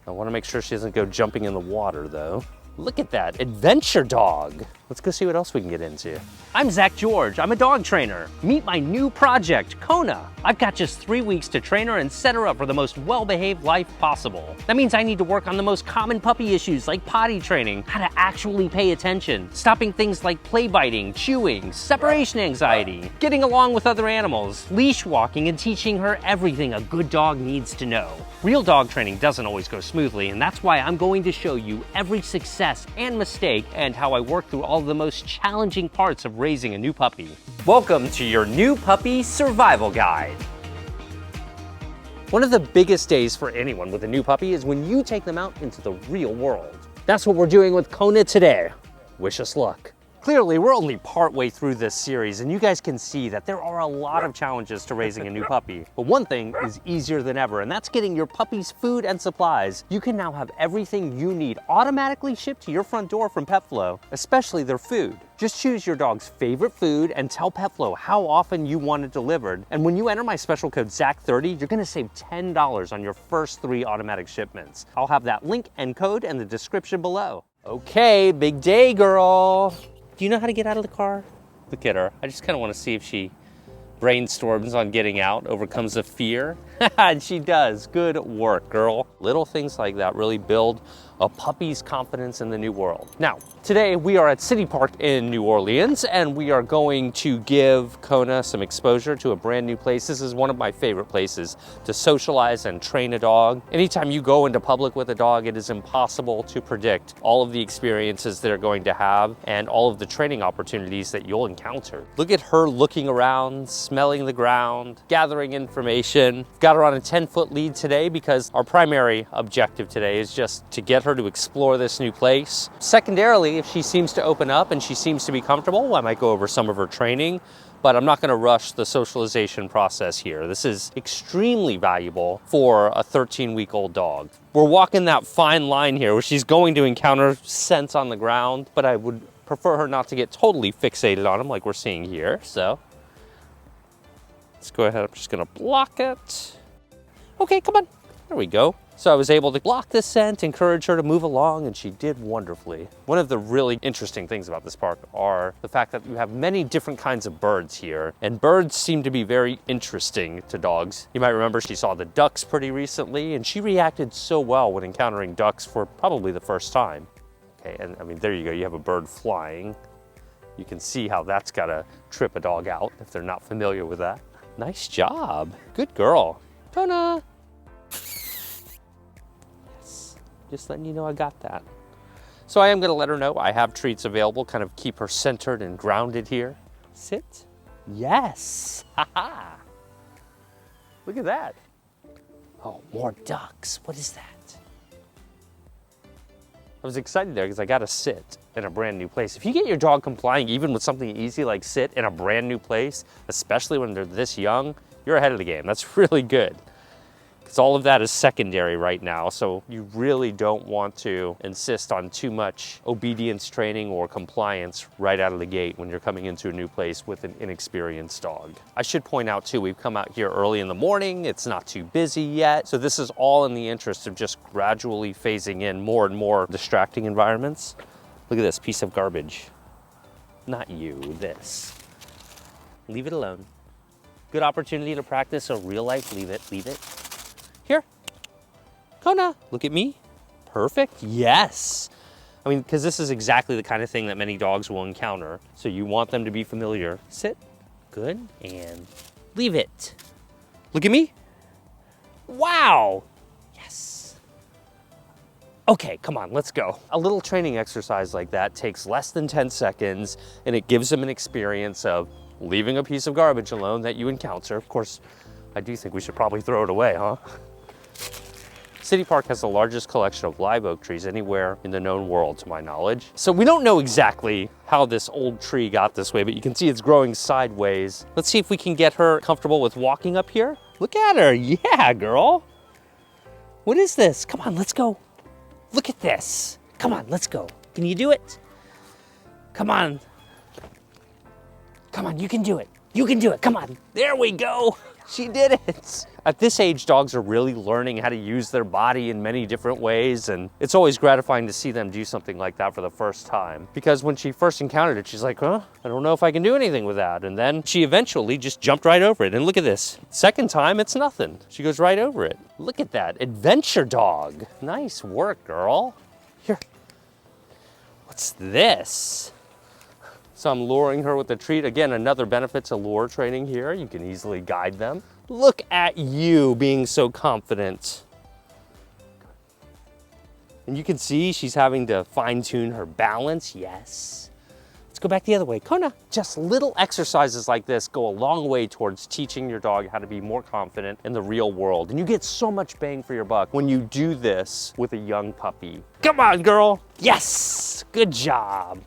I want to make sure she doesn't go jumping in the water though. Look at that, adventure dog. Let's go see what else we can get into. I'm Zach George, I'm a dog trainer. Meet my new project, Kona. I've got just 3 weeks to train her and set her up for the most well-behaved life possible. That means I need to work on the most common puppy issues like potty training, how to actually pay attention, stopping things like play biting, chewing, separation anxiety, getting along with other animals, leash walking, and teaching her everything a good dog needs to know. Real dog training doesn't always go smoothly, and that's why I'm going to show you every success and mistake and how I work through all the most challenging parts of raising a new puppy. Welcome to your new puppy survival guide. One of the biggest days for anyone with a new puppy is when you take them out into the real world. That's what we're doing with Kona today. Wish us luck. Clearly, we're only partway through this series, and you guys can see that there are a lot of challenges to raising a new puppy. But one thing is easier than ever, and that's getting your puppy's food and supplies. You can now have everything you need automatically shipped to your front door from PetFlow, especially their food. Just choose your dog's favorite food and tell PetFlow how often you want it delivered. And when you enter my special code ZAC30, you're gonna save $10 on your first 3 automatic shipments. I'll have that link and code in the description below. Okay, big day, girl. Do you know how to get out of the car? Look at her. I just kind of want to see if she brainstorms on getting out, overcomes the fear. And she does. Good work, girl. Little things like that really build a puppy's confidence in the new world. Now, today we are at City Park in New Orleans, and we are going to give Kona some exposure to a brand new place. This is one of my favorite places to socialize and train a dog. Anytime you go into public with a dog, it is impossible to predict all of the experiences they're going to have and all of the training opportunities that you'll encounter. Look at her looking around, smelling the ground, gathering information. Got her on a 10-foot lead today because our primary objective today is just to get her to explore this new place. Secondarily, if she seems to open up and she seems to be comfortable, I might go over some of her training, but I'm not gonna rush the socialization process here. This is extremely valuable for a 13-week-old dog. We're walking that fine line here where she's going to encounter scents on the ground, but I would prefer her not to get totally fixated on them like we're seeing here, so. Let's go ahead, I'm just gonna block it. Okay, come on, there we go. So I was able to block this scent, encourage her to move along, and she did wonderfully. One of the really interesting things about this park are the fact that you have many different kinds of birds here, and birds seem to be very interesting to dogs. You might remember she saw the ducks pretty recently, and she reacted so well when encountering ducks for probably the first time. Okay, and I mean, there you go, you have a bird flying. You can see how that's gotta trip a dog out if they're not familiar with that. Nice job, good girl. Kona. Just letting you know I got that. So I am gonna let her know I have treats available, kind of keep her centered and grounded here. Sit. Yes. Ha-ha. Look at that. Oh, more ducks. What is that? I was excited there because I got to sit in a brand new place. If you get your dog complying even with something easy like sit in a brand new place, especially when they're this young, you're ahead of the game. That's really good. Because all of that is secondary right now, so you really don't want to insist on too much obedience training or compliance right out of the gate when you're coming into a new place with an inexperienced dog. I should point out too, we've come out here early in the morning, it's not too busy yet, so this is all in the interest of just gradually phasing in more and more distracting environments. Look at this piece of garbage. Not you, this. Leave it alone. Good opportunity to practice a real life leave it. Here, Kona, look at me. Perfect, yes. I mean, because this is exactly the kind of thing that many dogs will encounter. So you want them to be familiar. Sit, good, and leave it. Look at me. Wow, yes. Okay, come on, let's go. A little training exercise like that takes less than 10 seconds and it gives them an experience of leaving a piece of garbage alone that you encounter. Of course, I do think we should probably throw it away, huh? City Park has the largest collection of live oak trees anywhere in the known world, to my knowledge. So we don't know exactly how this old tree got this way, but you can see it's growing sideways. Let's see if we can get her comfortable with walking up here. Look at her, yeah, girl. What is this? Come on, let's go. Look at this. Come on, let's go. Can you do it? Come on. Come on, you can do it. You can do it, come on. There we go. She did it. At this age, dogs are really learning how to use their body in many different ways, and it's always gratifying to see them do something like that for the first time. Because when she first encountered it, she's like, huh, I don't know if I can do anything with that. And then she eventually just jumped right over it. And look at this. Second time, it's nothing. She goes right over it. Look at that, adventure dog. Nice work, girl. Here, what's this? So I'm luring her with a treat. Again, another benefit to lure training here. You can easily guide them. Look at you being so confident. And you can see she's having to fine-tune her balance. Yes. Let's go back the other way. Kona. Just little exercises like this go a long way towards teaching your dog how to be more confident in the real world. And you get so much bang for your buck when you do this with a young puppy. Come on, girl. Yes. Good job.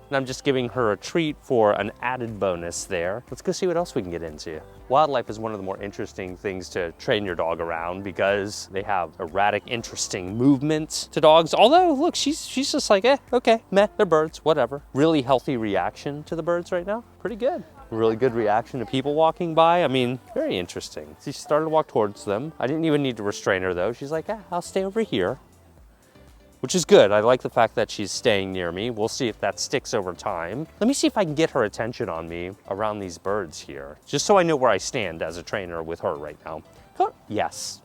And I'm just giving her a treat for an added bonus there. Let's go see what else we can get into. Wildlife is one of the more interesting things to train your dog around because they have erratic, interesting movements to dogs. Although, look, she's just like, okay, meh, they're birds, whatever. Really healthy reaction to the birds right now. Pretty good. Really good reaction to people walking by. I mean, very interesting. She started to walk towards them. I didn't even need to restrain her though. She's like, I'll stay over here. Which is good. I like the fact that she's staying near me. We'll see if that sticks over time. Let me see if I can get her attention on me around these birds here, just so I know where I stand as a trainer with her right now. Oh, yes.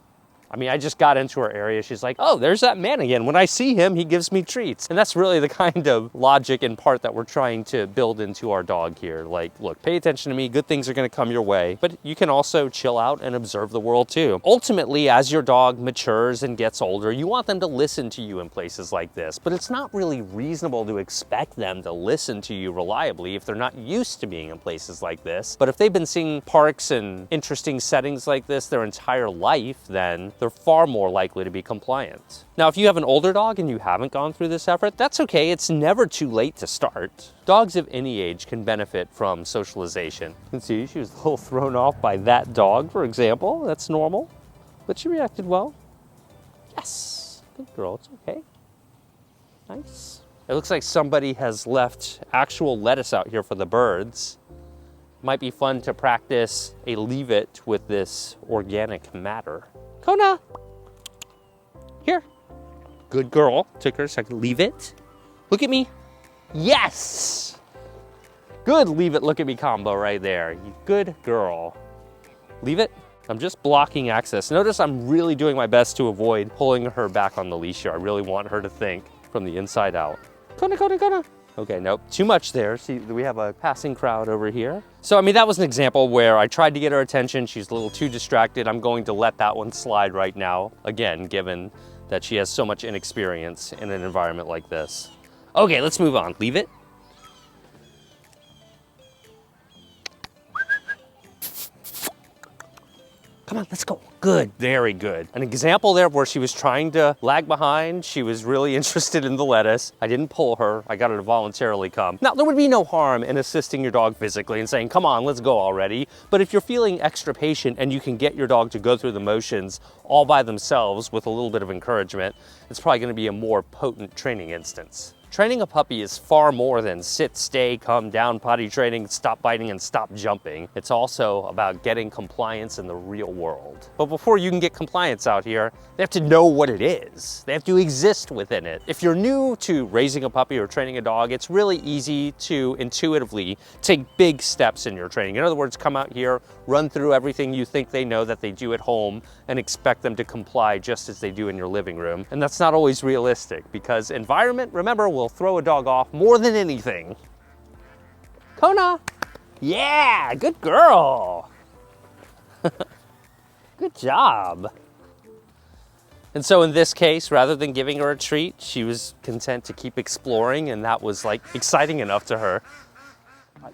I mean, I just got into her area. She's like, oh, there's that man again. When I see him, he gives me treats. And that's really the kind of logic and part that we're trying to build into our dog here. Like, look, pay attention to me. Good things are going to come your way. But you can also chill out and observe the world too. Ultimately, as your dog matures and gets older, you want them to listen to you in places like this. But it's not really reasonable to expect them to listen to you reliably if they're not used to being in places like this. But if they've been seeing parks and interesting settings like this their entire life, then they're far more likely to be compliant. Now, if you have an older dog and you haven't gone through this effort, that's okay. It's never too late to start. Dogs of any age can benefit from socialization. You can see she was a little thrown off by that dog, for example. That's normal, but she reacted well. Yes, good girl, it's okay. Nice. It looks like somebody has left actual lettuce out here for the birds. Might be fun to practice a leave it with this organic matter. Kona, here. Good girl. Took her a second. Leave it. Look at me. Yes. Good leave it, look at me combo right there. Good girl. Leave it. I'm just blocking access. Notice I'm really doing my best to avoid pulling her back on the leash here. I really want her to think from the inside out. Kona, Kona, Kona. Okay, nope, too much there. See, we have a passing crowd over here. So, I mean, that was an example where I tried to get her attention. She's a little too distracted. I'm going to let that one slide right now. Again, given that she has so much inexperience in an environment like this. Okay, let's move on. Leave it. Come on, let's go. Good, very good. An example there where she was trying to lag behind. She was really interested in the lettuce. I didn't pull her. I got her to voluntarily come. Now, there would be no harm in assisting your dog physically and saying, come on, let's go already. But if you're feeling extra patient and you can get your dog to go through the motions all by themselves with a little bit of encouragement, it's probably gonna be a more potent training instance. Training a puppy is far more than sit, stay, come down, potty training, stop biting, and stop jumping. It's also about getting compliance in the real world. But before you can get compliance out here, they have to know what it is. They have to exist within it. If you're new to raising a puppy or training a dog, it's really easy to intuitively take big steps in your training. In other words, come out here, run through everything you think they know that they do at home, and expect them to comply just as they do in your living room. And that's not always realistic because environment, remember, will throw a dog off more than anything. Kona, yeah, good girl. Good job. And so in this case, rather than giving her a treat, she was content to keep exploring, and that was like exciting enough to her.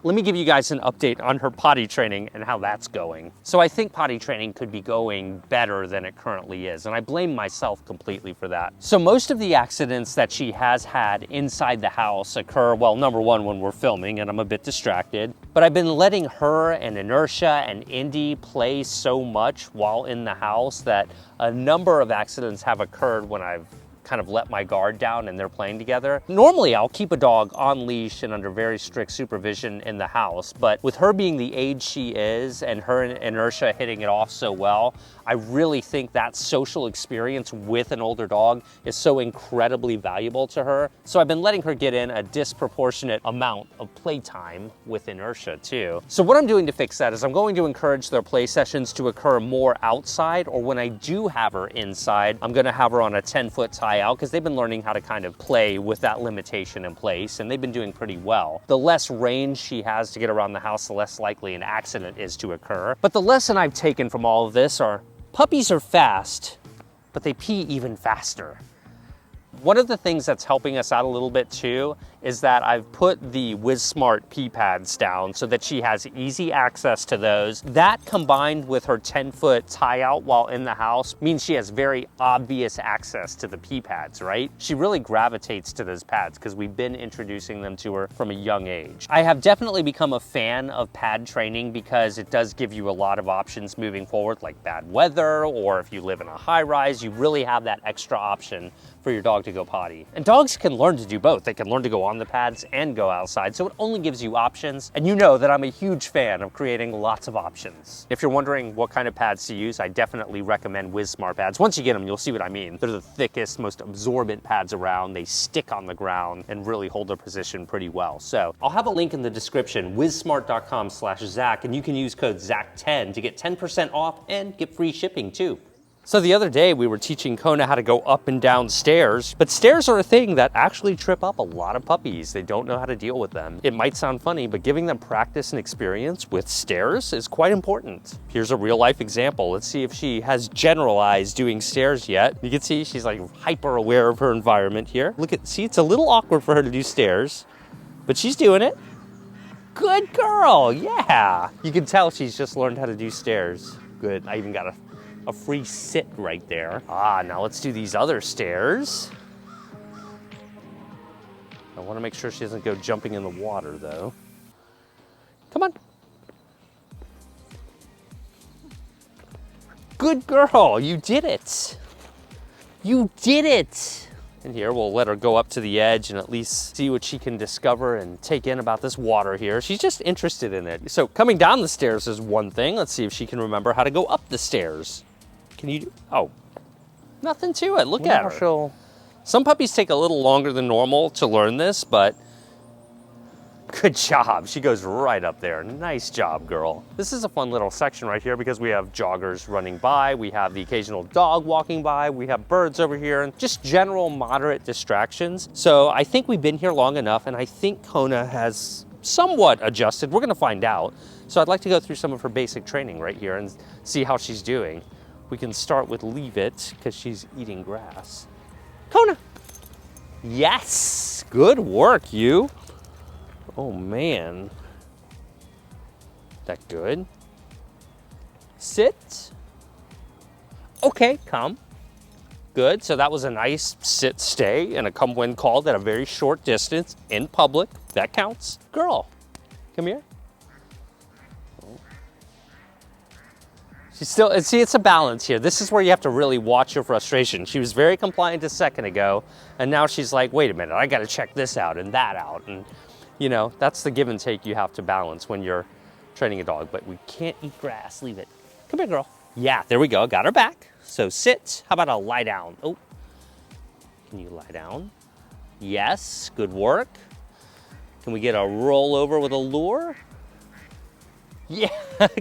Let me give you guys an update on her potty training and how that's going. So I think potty training could be going better than it currently is, and I blame myself completely for that. So most of the accidents that she has had inside the house occur, well, number one, when we're filming and I'm a bit distracted, but I've been letting her and Inertia and Indy play so much while in the house that a number of accidents have occurred when I've kind of let my guard down and they're playing together. Normally, I'll keep a dog on leash and under very strict supervision in the house, but with her being the age she is and her inertia hitting it off so well, I really think that social experience with an older dog is so incredibly valuable to her. So I've been letting her get in a disproportionate amount of playtime with inertia too. So what I'm doing to fix that is I'm going to encourage their play sessions to occur more outside, or when I do have her inside, I'm gonna have her on a 10-foot tie out because they've been learning how to kind of play with that limitation in place, and they've been doing pretty well. The less range she has to get around the house, the less likely an accident is to occur. But the lesson I've taken from all of this are puppies are fast, but they pee even faster. One of the things that's helping us out a little bit too is that I've put the WizSmart pee pads down so that she has easy access to those. That combined with her 10-foot tie out while in the house means she has very obvious access to the pee pads, right? She really gravitates to those pads because we've been introducing them to her from a young age. I have definitely become a fan of pad training because it does give you a lot of options moving forward, like bad weather, or if you live in a high rise, you really have that extra option for your dog to go potty. And dogs can learn to do both. They can learn to go on the pads and go outside, so it only gives you options. And you know that I'm a huge fan of creating lots of options. If you're wondering what kind of pads to use, I definitely recommend WizSmart pads. Once you get them, you'll see what I mean. They're the thickest, most absorbent pads around. They stick on the ground and really hold their position pretty well. So I'll have a link in the description, wizsmart.com/Zach, and you can use code ZACH10 to get 10% off and get free shipping too. So the other day we were teaching Kona how to go up and down stairs, but stairs are a thing that actually trip up a lot of puppies. They don't know how to deal with them. It might sound funny, but giving them practice and experience with stairs is quite important. Here's a real life example. Let's see if she has generalized doing stairs yet. You can see she's like hyper aware of her environment here. See, it's a little awkward for her to do stairs, but she's doing it. Good girl, yeah. You can tell she's just learned how to do stairs. Good, I even got a free sit right there. Now let's do these other stairs. I want to make sure she doesn't go jumping in the water though. Come on. Good girl, you did it. You did it. And here we'll let her go up to the edge and at least see what she can discover and take in about this water here. She's just interested in it. So coming down the stairs is one thing. Let's see if she can remember how to go up the stairs. Can you do? Oh, nothing to it. Look at her. Some puppies take a little longer than normal to learn this, but good job. She goes right up there. Nice job, girl. This is a fun little section right here because we have joggers running by. We have the occasional dog walking by. We have birds over here and just general moderate distractions. So I think we've been here long enough, and I think Kona has somewhat adjusted. We're going to find out. So I'd like to go through some of her basic training right here and see how she's doing. We can start with leave it because she's eating grass. Kona. Yes, good work, you. Oh man. That good? Sit. Okay, come. Good, so that was a nice sit, stay, and a come when called at a very short distance in public. That counts. Girl, come here. She's still, see, it's a balance here. This is where you have to really watch your frustration. She was very compliant a second ago, and now she's like, wait a minute, I gotta check this out and that out. And you know, that's the give and take you have to balance when you're training a dog, but we can't eat grass, leave it. Come here, girl. Yeah, there we go, got her back. So sit, how about a lie down? Oh, can you lie down? Yes, good work. Can we get a roll over with a lure? Yeah,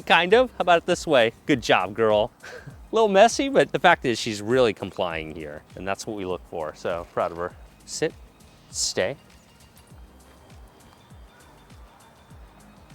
kind of. How about it this way? Good job, girl. A little messy, but the fact is she's really complying here, and that's what we look for, so proud of her. Sit, stay.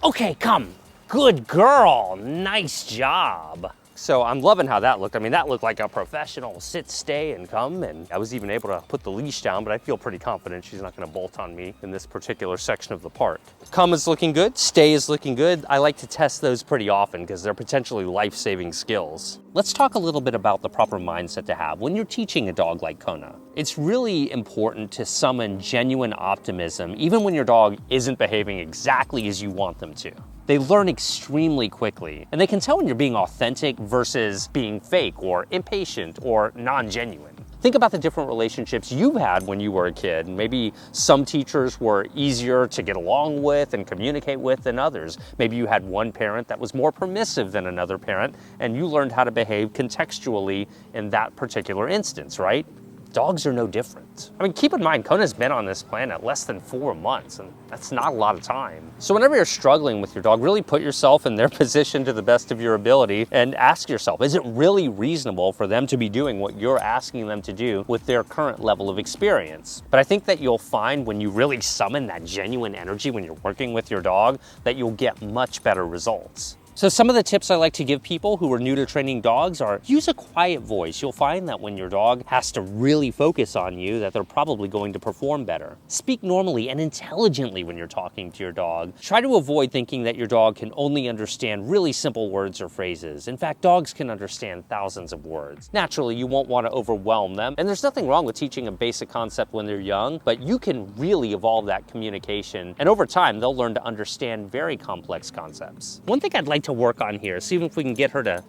Okay, come. Good girl, nice job. So I'm loving how that looked. I mean, that looked like a professional sit, stay, and come, and I was even able to put the leash down, but I feel pretty confident she's not gonna bolt on me in this particular section of the park. Come is looking good, stay is looking good. I like to test those pretty often because they're potentially life-saving skills. Let's talk a little bit about the proper mindset to have when you're teaching a dog like Kona. It's really important to summon genuine optimism, even when your dog isn't behaving exactly as you want them to. They learn extremely quickly, and they can tell when you're being authentic versus being fake or impatient or non-genuine. Think about the different relationships you've had when you were a kid. Maybe some teachers were easier to get along with and communicate with than others. Maybe you had one parent that was more permissive than another parent, and you learned how to behave contextually in that particular instance, right? Dogs are no different. I mean, keep in mind, Kona's been on this planet less than 4 months, and that's not a lot of time. So whenever you're struggling with your dog, really put yourself in their position to the best of your ability and ask yourself, is it really reasonable for them to be doing what you're asking them to do with their current level of experience? But I think that you'll find when you really summon that genuine energy when you're working with your dog, that you'll get much better results. So some of the tips I like to give people who are new to training dogs are use a quiet voice. You'll find that when your dog has to really focus on you, that they're probably going to perform better. Speak normally and intelligently when you're talking to your dog. Try to avoid thinking that your dog can only understand really simple words or phrases. In fact, dogs can understand thousands of words. Naturally, you won't want to overwhelm them, and there's nothing wrong with teaching a basic concept when they're young, but you can really evolve that communication, and over time, they'll learn to understand very complex concepts. One thing I'd like to work on here, see if we can get her to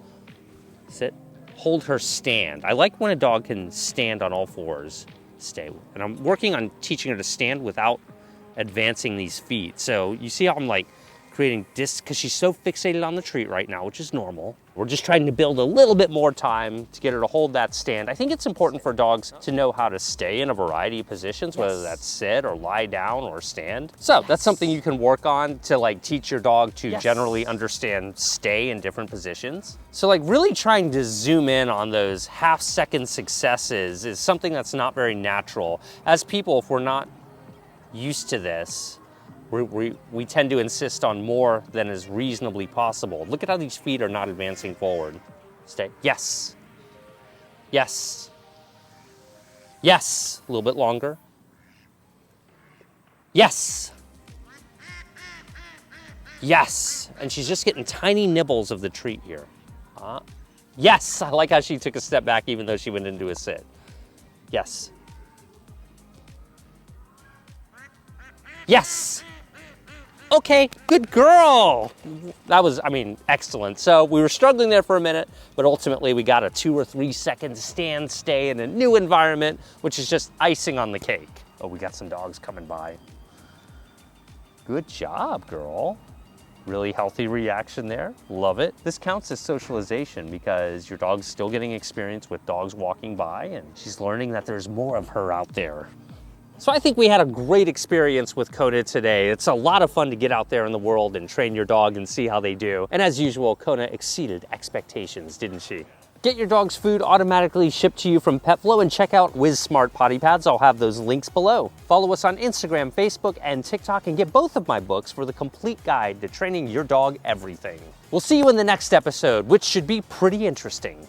sit, hold her stand. I like when a dog can stand on all fours, stay. And I'm working on teaching her to stand without advancing these feet. So you see how I'm like creating distance, because she's so fixated on the treat right now, which is normal. We're just trying to build a little bit more time to get her to hold that stand. I think it's important for dogs to know how to stay in a variety of positions, whether that's sit or lie down or stand. So that's something you can work on to like teach your dog to generally understand stay in different positions. So like really trying to zoom in on those half-second successes is something that's not very natural. As people, if we're not used to this, we tend to insist on more than is reasonably possible. Look at how these feet are not advancing forward. Stay. Yes. Yes. Yes. A little bit longer. Yes. Yes. And she's just getting tiny nibbles of the treat here. Yes. I like how she took a step back even though she went into a sit. Yes. Yes. Okay, good girl. That was, I mean, excellent. So we were struggling there for a minute, but ultimately we got a 2 or 3 second stand stay in a new environment, which is just icing on the cake. Oh, we got some dogs coming by. Good job, girl. Really healthy reaction there. Love it. This counts as socialization because your dog's still getting experience with dogs walking by, and she's learning that there's more of her out there. So I think we had a great experience with Kona today. It's a lot of fun to get out there in the world and train your dog and see how they do. And as usual, Kona exceeded expectations, didn't she? Get your dog's food automatically shipped to you from PetFlow and check out WizSmart Potty Pads. I'll have those links below. Follow us on Instagram, Facebook, and TikTok and get both of my books for the complete guide to training your dog everything. We'll see you in the next episode, which should be pretty interesting.